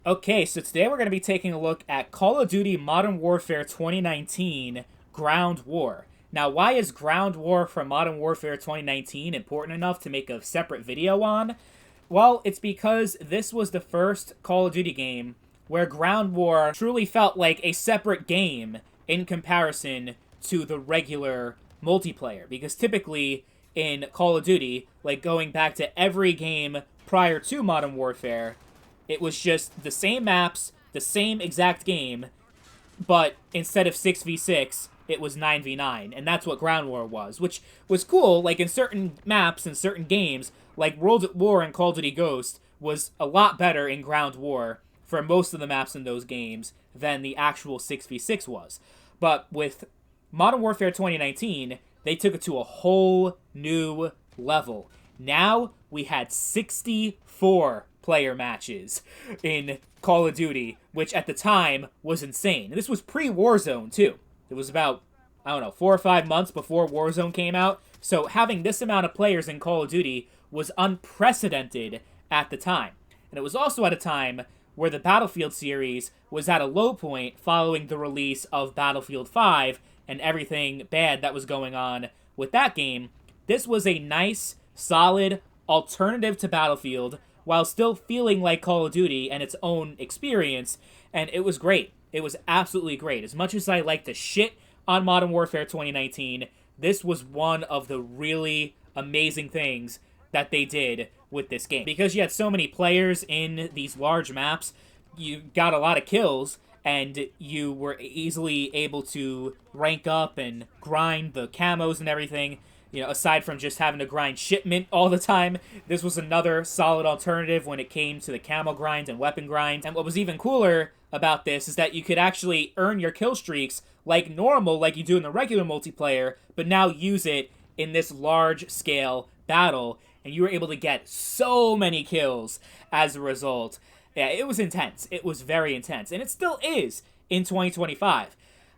Okay, so today we're going to be taking a look at Call of Duty Modern Warfare 2019 Ground War. Now, why is Ground War from Modern Warfare 2019 important enough to make a separate video on? Well, it's because this was the first Call of Duty game where Ground War truly felt like a separate game in comparison to the regular multiplayer. Because typically in Call of Duty, like going back to every game prior to Modern Warfare, it was just the same maps, the same exact game, but instead of 6v6, it was 9v9. And that's what Ground War was, which was cool. Like in certain maps and certain games, like World at War and Call of Duty Ghost was a lot better in Ground War for most of the maps in those games than the actual 6v6 was. But with Modern Warfare 2019, they took it to a whole new level. Now we had 64 player matches in Call of Duty, which at the time was insane. And this was pre-Warzone, too. It was about, I don't know, 4 or 5 months before Warzone came out. So having this amount of players in Call of Duty was unprecedented at the time. And it was also at a time where the Battlefield series was at a low point following the release of Battlefield 5 and everything bad that was going on with that game. This was a nice, solid alternative to Battlefield while still feeling like Call of Duty and its own experience, and it was great. It was absolutely great. As much as I like to shit on Modern Warfare 2019, this was one of the really amazing things that they did with this game. Because you had so many players in these large maps, you got a lot of kills, and you were easily able to rank up and grind the camos and everything. You know, aside from just having to grind shipment all the time, this was another solid alternative when it came to the camo grind and weapon grind. And what was even cooler about this is that you could actually earn your kill streaks like normal, like you do in the regular multiplayer, but now use it in this large-scale battle, and you were able to get so many kills as a result. Yeah, it was intense. It was very intense, and it still is in 2025.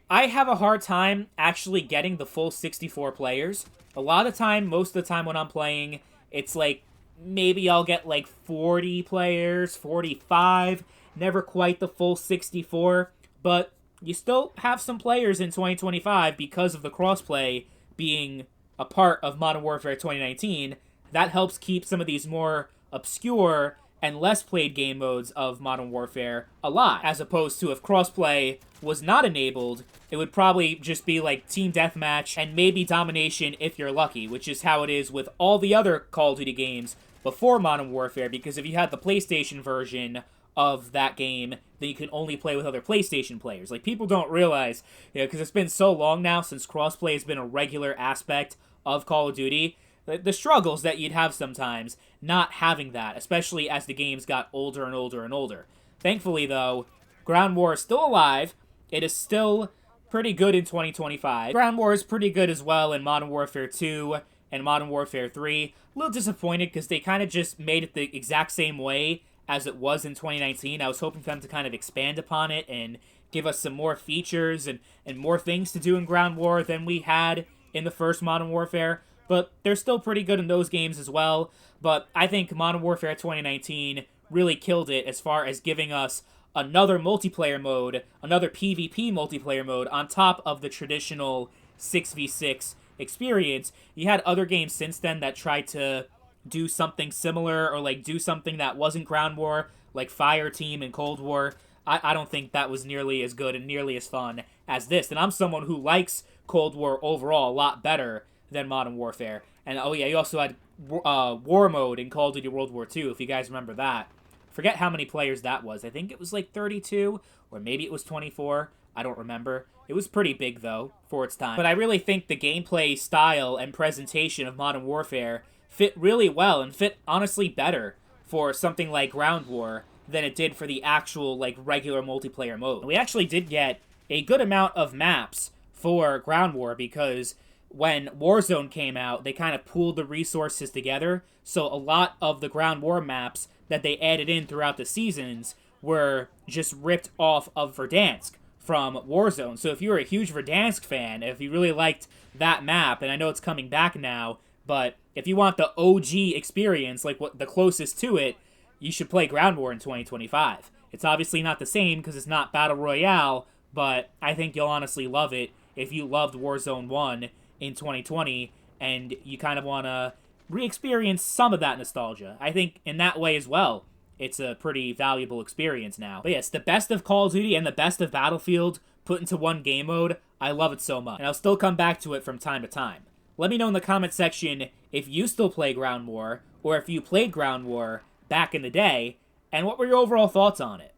I have a hard time actually getting the full 64 players. A lot of time, most of the time when I'm playing, it's like maybe I'll get like 40 players, 45, never quite the full 64, but you still have some players in 2025 because of the crossplay being a part of Modern Warfare 2019. That helps keep some of these more obscure and less played game modes of Modern Warfare alive, as opposed to if crossplay was not enabled, it would probably just be like Team Deathmatch and maybe Domination if you're lucky, which is how it is with all the other Call of Duty games before Modern Warfare, because if you had the PlayStation version of that game, then you can only play with other PlayStation players. Like, people don't realize, because it's been so long now since crossplay has been a regular aspect of Call of Duty, the struggles that you'd have sometimes not having that, especially as the games got older and older and older. Thankfully, though, Ground War is still alive. It is still pretty good in 2025. Ground War is pretty good as well in Modern Warfare 2 and Modern Warfare 3. A little disappointed because they kind of just made it the exact same way as it was in 2019. I was hoping for them to kind of expand upon it and give us some more features and more things to do in Ground War than we had in the first Modern Warfare. But they're still pretty good in those games as well. But I think Modern Warfare 2019 really killed it as far as giving us another multiplayer mode, another PvP multiplayer mode on top of the traditional 6v6 experience. You had other games since then that tried to do something similar or like do something that wasn't Ground War, like Fireteam and Cold War. I don't think that was nearly as good and nearly as fun as this. And I'm someone who likes Cold War overall a lot better than Modern Warfare. And oh yeah, you also had War Mode in Call of Duty World War II, if you guys remember that. Forget how many players that was. I think it was like 32, or maybe it was 24. I don't remember. It was pretty big, though, for its time. But I really think the gameplay style and presentation of Modern Warfare fit really well and fit, honestly, better for something like Ground War than it did for the actual, like, regular multiplayer mode. We actually did get a good amount of maps for Ground War because when Warzone came out, they kind of pooled the resources together, so a lot of the Ground War maps that they added in throughout the seasons were just ripped off of Verdansk from Warzone. So if you were a huge Verdansk fan, if you really liked that map, and I know it's coming back now, but if you want the OG experience, like what the closest to it, you should play Ground War in 2025. It's obviously not the same because it's not Battle Royale, but I think you'll honestly love it if you loved Warzone 1 in 2020 and you kind of want to re-experience some of that nostalgia. I think in that way as well, it's a pretty valuable experience now. But yes, the best of Call of Duty and the best of Battlefield put into one game mode, I love it so much. And I'll still come back to it from time to time. Let me know in the comment section if you still play Ground War, or if you played Ground War back in the day, and what were your overall thoughts on it.